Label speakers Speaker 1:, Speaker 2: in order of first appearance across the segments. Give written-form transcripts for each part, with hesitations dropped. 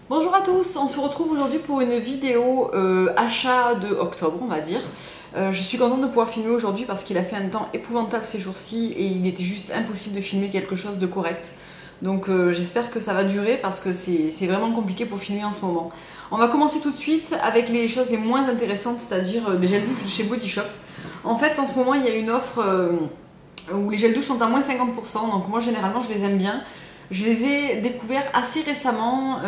Speaker 1: Bonjour à tous, on se retrouve aujourd'hui pour une vidéo achat de octobre, on va dire. Je suis contente de pouvoir filmer aujourd'hui parce qu'il a fait un temps épouvantable ces jours-ci et il était juste impossible de filmer quelque chose de correct. Donc j'espère que ça va durer parce que c'est vraiment compliqué pour filmer en ce moment. On va commencer tout de suite avec les choses les moins intéressantes, c'est-à-dire des gels douches de chez Body Shop. En fait, en ce moment, il y a une offre où les gels douches sont à moins 50%, donc moi généralement je les aime bien. Je les ai découverts assez récemment,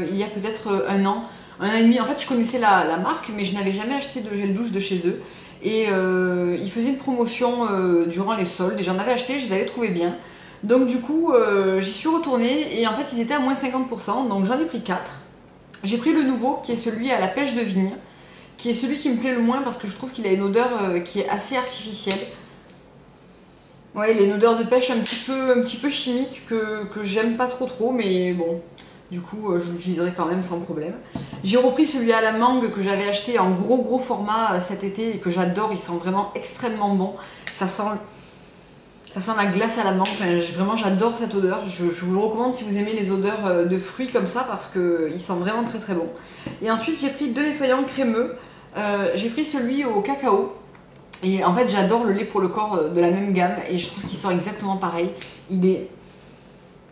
Speaker 1: il y a peut-être un an et demi. En fait, je connaissais la marque, mais je n'avais jamais acheté de gel douche de chez eux. Et ils faisaient une promotion durant les soldes, et j'en avais acheté, je les avais trouvés bien. Donc du coup, j'y suis retournée, et en fait, ils étaient à moins 50%, donc j'en ai pris 4. J'ai pris le nouveau, qui est celui à la pêche de vigne, qui est celui qui me plaît le moins, parce que je trouve qu'il a une odeur qui est assez artificielle. Ouais, il a une odeur de pêche un petit peu chimique que j'aime pas trop, mais bon, du coup je l'utiliserai quand même sans problème. J'ai repris celui à la mangue que j'avais acheté en gros format cet été et que j'adore, il sent vraiment extrêmement bon. Ça sent la glace à la mangue, enfin, vraiment j'adore cette odeur. Je vous le recommande si vous aimez les odeurs de fruits comme ça parce qu'il sent vraiment très bon. Et ensuite j'ai pris deux nettoyants crémeux, j'ai pris celui au cacao. Et en fait j'adore le lait pour le corps de la même gamme et je trouve qu'il sent exactement pareil. Il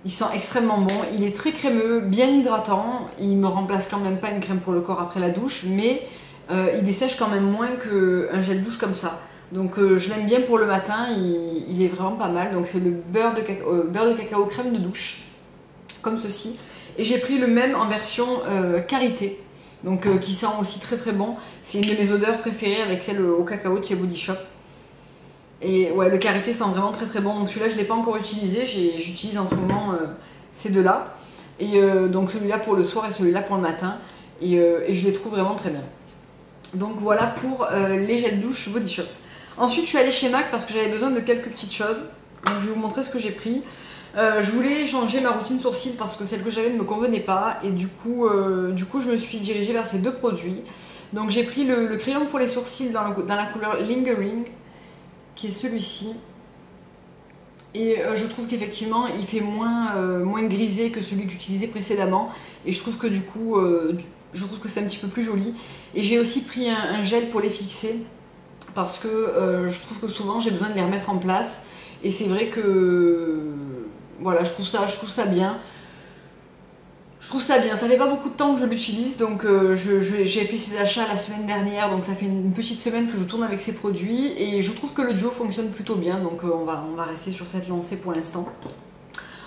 Speaker 1: sent extrêmement bon, il est très crémeux, bien hydratant, il me remplace quand même pas une crème pour le corps après la douche, mais il dessèche quand même moins qu'un gel douche comme ça. Donc je l'aime bien pour le matin, il est vraiment pas mal. Donc c'est le beurre de cacao crème de douche, comme ceci. Et j'ai pris le même en version karité. Donc qui sent aussi très bon. C'est une de mes odeurs préférées avec celle au cacao de chez Body Shop. Et ouais, le karité sent vraiment très bon. Donc celui-là je ne l'ai pas encore utilisé, j'utilise en ce moment ces deux-là. Et donc celui-là pour le soir et celui-là pour le matin. Et je les trouve vraiment très bien. Donc voilà pour les gels douche Body Shop. Ensuite je suis allée chez MAC parce que j'avais besoin de quelques petites choses. Donc je vais vous montrer ce que j'ai pris. Je voulais changer ma routine sourcils parce que celle que j'avais ne me convenait pas et du coup je me suis dirigée vers ces deux produits. Donc j'ai pris le crayon pour les sourcils dans la couleur Lingering qui est celui-ci et je trouve qu'effectivement il fait moins grisé que celui que j'utilisais précédemment et je trouve que du coup je trouve que c'est un petit peu plus joli. Et j'ai aussi pris un gel pour les fixer parce que je trouve que souvent j'ai besoin de les remettre en place et c'est vrai que voilà, je trouve ça bien. Je trouve ça bien. Ça fait pas beaucoup de temps que je l'utilise, donc j'ai fait ces achats la semaine dernière, donc ça fait une petite semaine que je tourne avec ces produits et je trouve que le duo fonctionne plutôt bien, donc on va rester sur cette lancée pour l'instant.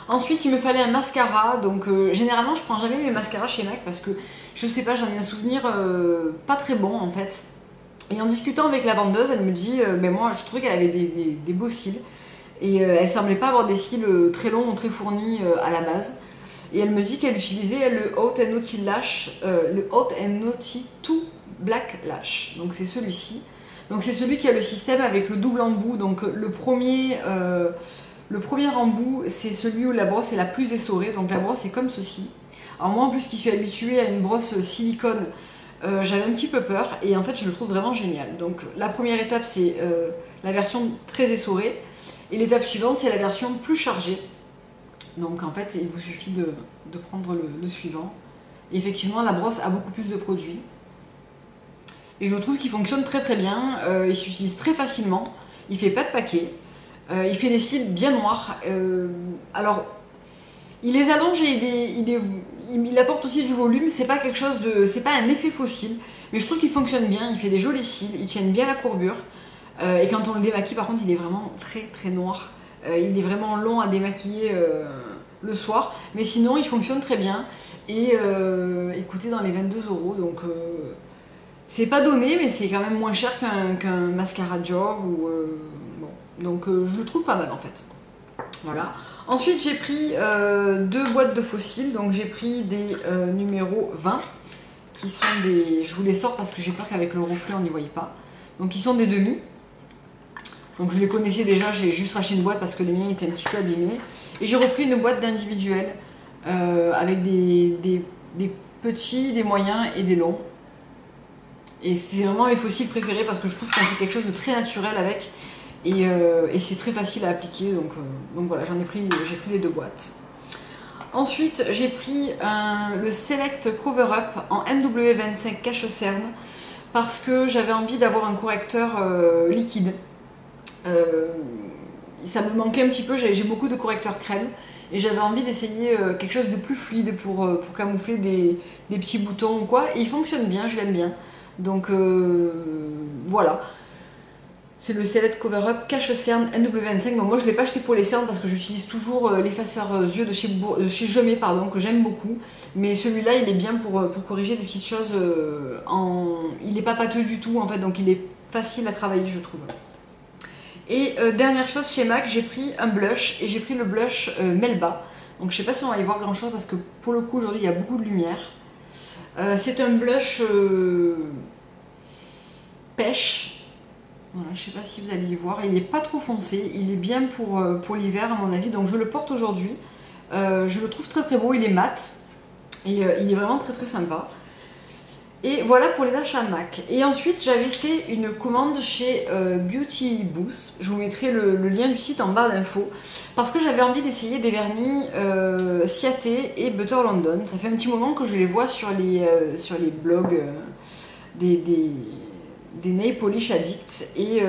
Speaker 1: Ensuite, il me fallait un mascara, donc généralement je prends jamais mes mascaras chez MAC parce que je sais pas, j'en ai un souvenir pas très bon en fait. Et en discutant avec la vendeuse, elle me dit, ben moi je trouvais qu'elle avait des beaux cils. Et elle semblait pas avoir des cils très longs ou très fournis à la base. Et elle me dit qu'elle utilisait le Hot n Naughty Lash, le Hot n Naughty 2 Black Lash. Donc c'est celui-ci. Donc c'est celui qui a le système avec le double embout. Donc le premier embout, c'est celui où la brosse est la plus essorée. Donc la brosse est comme ceci. Alors moi en plus qui suis habituée à une brosse silicone, j'avais un petit peu peur. Et en fait je le trouve vraiment génial. Donc la première étape c'est la version très essorée. Et l'étape suivante, c'est la version plus chargée. Donc en fait, il vous suffit de prendre le suivant. Et effectivement, la brosse a beaucoup plus de produits. Et je trouve qu'il fonctionne très bien. Il s'utilise très facilement. Il fait pas de paquet. Il fait des cils bien noirs. Alors, il les allonge et il apporte aussi du volume. C'est pas quelque chose de, c'est pas un effet faux cils. Mais je trouve qu'il fonctionne bien. Il fait des jolis cils. Ils tiennent bien la courbure. Et quand on le démaquille, par contre, il est vraiment très noir. Il est vraiment long à démaquiller le soir. Mais sinon, il fonctionne très bien. Et écoutez, dans les 22 €, donc c'est pas donné, mais c'est quand même moins cher qu'un mascara Dior. Bon. Donc je le trouve pas mal en fait. Voilà. Ensuite, j'ai pris deux boîtes de fossiles. Donc j'ai pris des numéros 20, qui sont des... Je vous les sors parce que j'ai peur qu'avec le reflet, on n'y voyait pas. Donc ils sont des demi. Donc je les connaissais déjà, j'ai juste racheté une boîte parce que les miens étaient un petit peu abîmés. Et j'ai repris une boîte d'individuels avec des petits, des moyens et des longs. Et c'est vraiment mes fossiles préférés parce que je trouve qu'on fait quelque chose de très naturel avec. Et c'est très facile à appliquer. Donc voilà, j'ai pris les deux boîtes. Ensuite, j'ai pris le Select Cover Up en NW25 cache-cerne parce que j'avais envie d'avoir un correcteur liquide. Ça me manquait un petit peu, j'ai beaucoup de correcteurs crème et j'avais envie d'essayer quelque chose de plus fluide pour camoufler des petits boutons ou quoi. Et il fonctionne bien, je l'aime bien. Donc voilà. C'est le Select Cover Up cache-cerne NW25. Donc moi je ne l'ai pas acheté pour les cernes parce que j'utilise toujours l'effaceur yeux de chez Jemé, pardon, que j'aime beaucoup. Mais celui-là il est bien pour corriger des petites choses. Il n'est pas pâteux du tout en fait, donc il est facile à travailler je trouve. Et dernière chose, chez MAC, j'ai pris un blush et j'ai pris le blush Melba. Donc je sais pas si on va y voir grand chose parce que pour le coup aujourd'hui il y a beaucoup de lumière. C'est un blush pêche. Voilà, je sais pas si vous allez y voir, il n'est pas trop foncé, il est bien pour l'hiver à mon avis, donc je le porte aujourd'hui. Je le trouve très très beau, il est mat et il est vraiment très très sympa. Et voilà pour les achats MAC. Et ensuite j'avais fait une commande chez Beauty Booth. Je vous mettrai le lien du site en barre d'infos parce que j'avais envie d'essayer des vernis Ciaté et Butter London. Ça fait un petit moment que je les vois sur les blogs des nail polish addicts et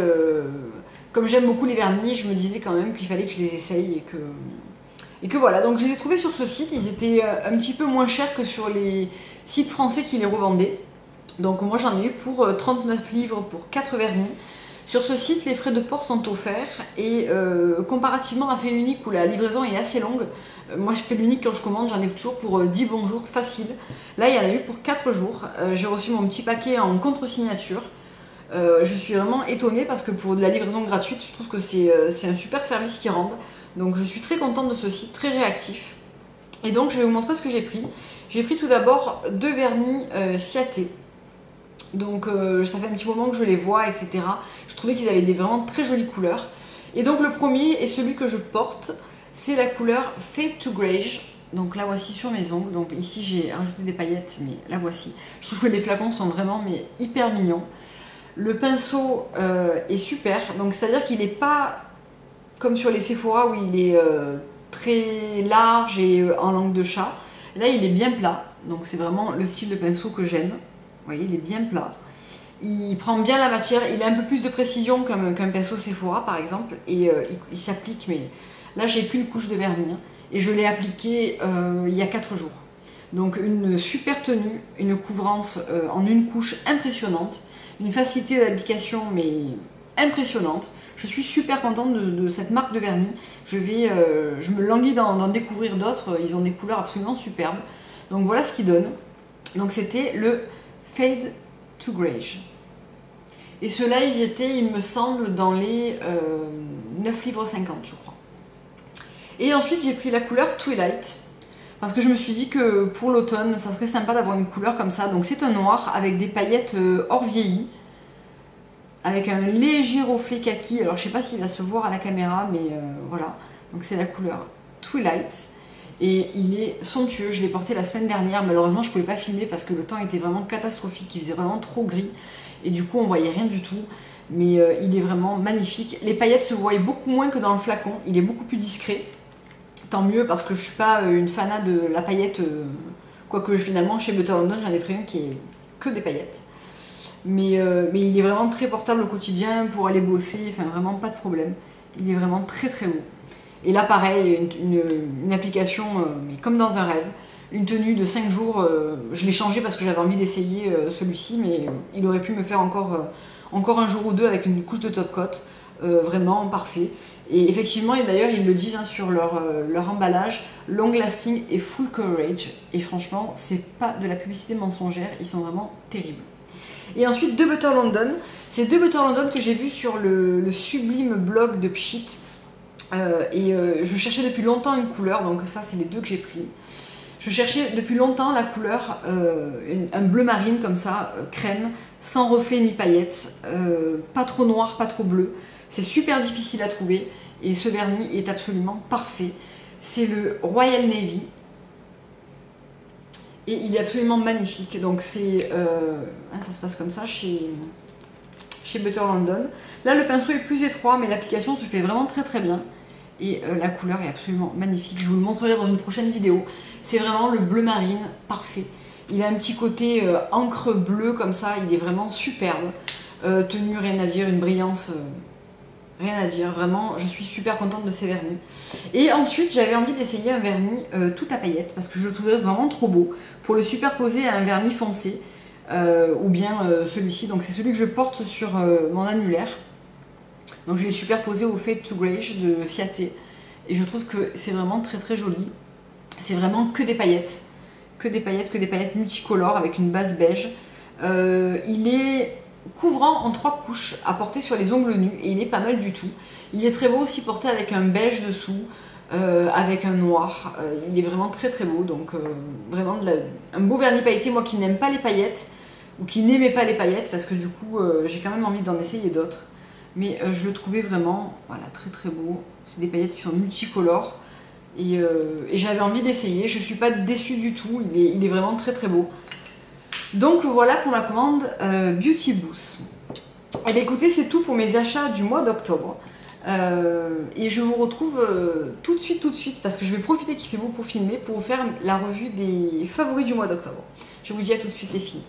Speaker 1: comme j'aime beaucoup les vernis, je me disais quand même qu'il fallait que je les essaye et que voilà. Donc je les ai trouvés sur ce site, ils étaient un petit peu moins chers que sur les sites français qui les revendaient. Donc moi j'en ai eu pour 39 livres pour 4 vernis. Sur ce site, les frais de port sont offerts et comparativement à Fait l'Unique où la livraison est assez longue, moi je fais l'Unique quand je commande, j'en ai toujours pour 10 bons jours facile. Là il y en a eu pour 4 jours. J'ai reçu mon petit paquet en contre-signature. Je suis vraiment étonnée parce que pour de la livraison gratuite, je trouve que c'est un super service qu'ils rendent. Donc je suis très contente de ce site, très réactif. Et donc je vais vous montrer ce que j'ai pris. J'ai pris tout d'abord 2 vernis Ciaté. Donc ça fait un petit moment que je les vois, etc. Je trouvais qu'ils avaient des vraiment très jolies couleurs. Et donc le premier est celui que je porte, c'est la couleur Fade to Greige. Donc la voici sur mes ongles. Donc ici j'ai rajouté des paillettes, mais la voici. Je trouve que les flacons sont vraiment hyper mignons. Le pinceau est super, donc c'est-à-dire qu'il n'est pas comme sur les Sephora où il est très large et en langue de chat. Là il est bien plat, donc c'est vraiment le style de pinceau que j'aime. Vous voyez, il est bien plat. Il prend bien la matière, il a un peu plus de précision qu'un pinceau Sephora par exemple, et il s'applique, mais là j'ai qu'une couche de vernis, et je l'ai appliqué il y a 4 jours. Donc une super tenue, une couvrance en une couche impressionnante, une facilité d'application mais impressionnante. Je suis super contente de cette marque de vernis. Je me languis d'en découvrir d'autres, ils ont des couleurs absolument superbes. Donc voilà ce qu'ils donnent. Donc c'était le Fade to Greige. Et ceux-là, ils étaient, il me semble, dans les 9 livres 50, je crois. Et ensuite, j'ai pris la couleur Twilight, parce que je me suis dit que pour l'automne, ça serait sympa d'avoir une couleur comme ça. Donc c'est un noir avec des paillettes hors vieilli, avec un léger reflet kaki. Alors je sais pas s'il va se voir à la caméra, mais voilà. Donc c'est la couleur Twilight. Et il est somptueux, je l'ai porté la semaine dernière. Malheureusement je ne pouvais pas filmer parce que le temps était vraiment catastrophique, il faisait vraiment trop gris. Et du coup on voyait rien du tout. Mais il est vraiment magnifique. Les paillettes se voient beaucoup moins que dans le flacon, il est beaucoup plus discret. Tant mieux parce que je suis pas une fanat de la paillette, quoique finalement chez Butter London j'en ai pris un qui est que des paillettes. Mais il est vraiment très portable au quotidien pour aller bosser, enfin vraiment pas de problème. Il est vraiment très très beau. Et là pareil, une application, mais comme dans un rêve. Une tenue de 5 jours, je l'ai changé parce que j'avais envie d'essayer celui-ci, mais il aurait pu me faire encore un jour ou deux avec une couche de top coat, vraiment parfait. Et effectivement, et d'ailleurs ils le disent hein, sur leur emballage, long lasting et full coverage. Et franchement, c'est pas de la publicité mensongère, ils sont vraiment terribles. Et ensuite 2 Butter London, c'est 2 Butter London que j'ai vu sur le sublime blog de Pchit. Je cherchais depuis longtemps une couleur, donc ça c'est les 2 que j'ai pris. Je cherchais depuis longtemps la couleur, un bleu marine comme ça, crème, sans reflet ni paillettes, pas trop noir, pas trop bleu. C'est super difficile à trouver et ce vernis est absolument parfait. C'est le Royal Navy et il est absolument magnifique. Donc c'est, ça se passe comme ça chez Butter London. Là le pinceau est plus étroit mais l'application se fait vraiment très très bien. Et la couleur est absolument magnifique. Je vous le montrerai dans une prochaine vidéo. C'est vraiment le bleu marine parfait. Il a un petit côté encre bleue comme ça, il est vraiment superbe. Tenue, rien à dire, une brillance, rien à dire. Vraiment, je suis super contente de ces vernis. Et ensuite, j'avais envie d'essayer un vernis tout à paillettes parce que je le trouvais vraiment trop beau pour le superposer à un vernis foncé ou bien celui-ci. Donc c'est celui que je porte sur mon annulaire. Donc je l'ai superposé au Fade to Greige de Ciaté et je trouve que c'est vraiment très très joli. C'est vraiment que des paillettes. Que des paillettes multicolores avec une base beige. Il est couvrant en 3 couches à porter sur les ongles nus et il est pas mal du tout. Il est très beau aussi porté avec un beige dessous, avec un noir. Il est vraiment très très beau, donc vraiment un beau vernis pailleté. Moi qui n'aime pas les paillettes ou qui n'aimais pas les paillettes parce que du coup j'ai quand même envie d'en essayer d'autres. Mais je le trouvais vraiment voilà, très très beau. C'est des paillettes qui sont multicolores. Et j'avais envie d'essayer, je suis pas déçue du tout, il est vraiment très très beau. Donc voilà pour ma commande Beauty Boost. Et bien écoutez, c'est tout pour mes achats du mois d'octobre. Et je vous retrouve tout de suite, parce que je vais profiter qu'il fait beau pour filmer, pour vous faire la revue des favoris du mois d'octobre. Je vous dis à tout de suite les filles.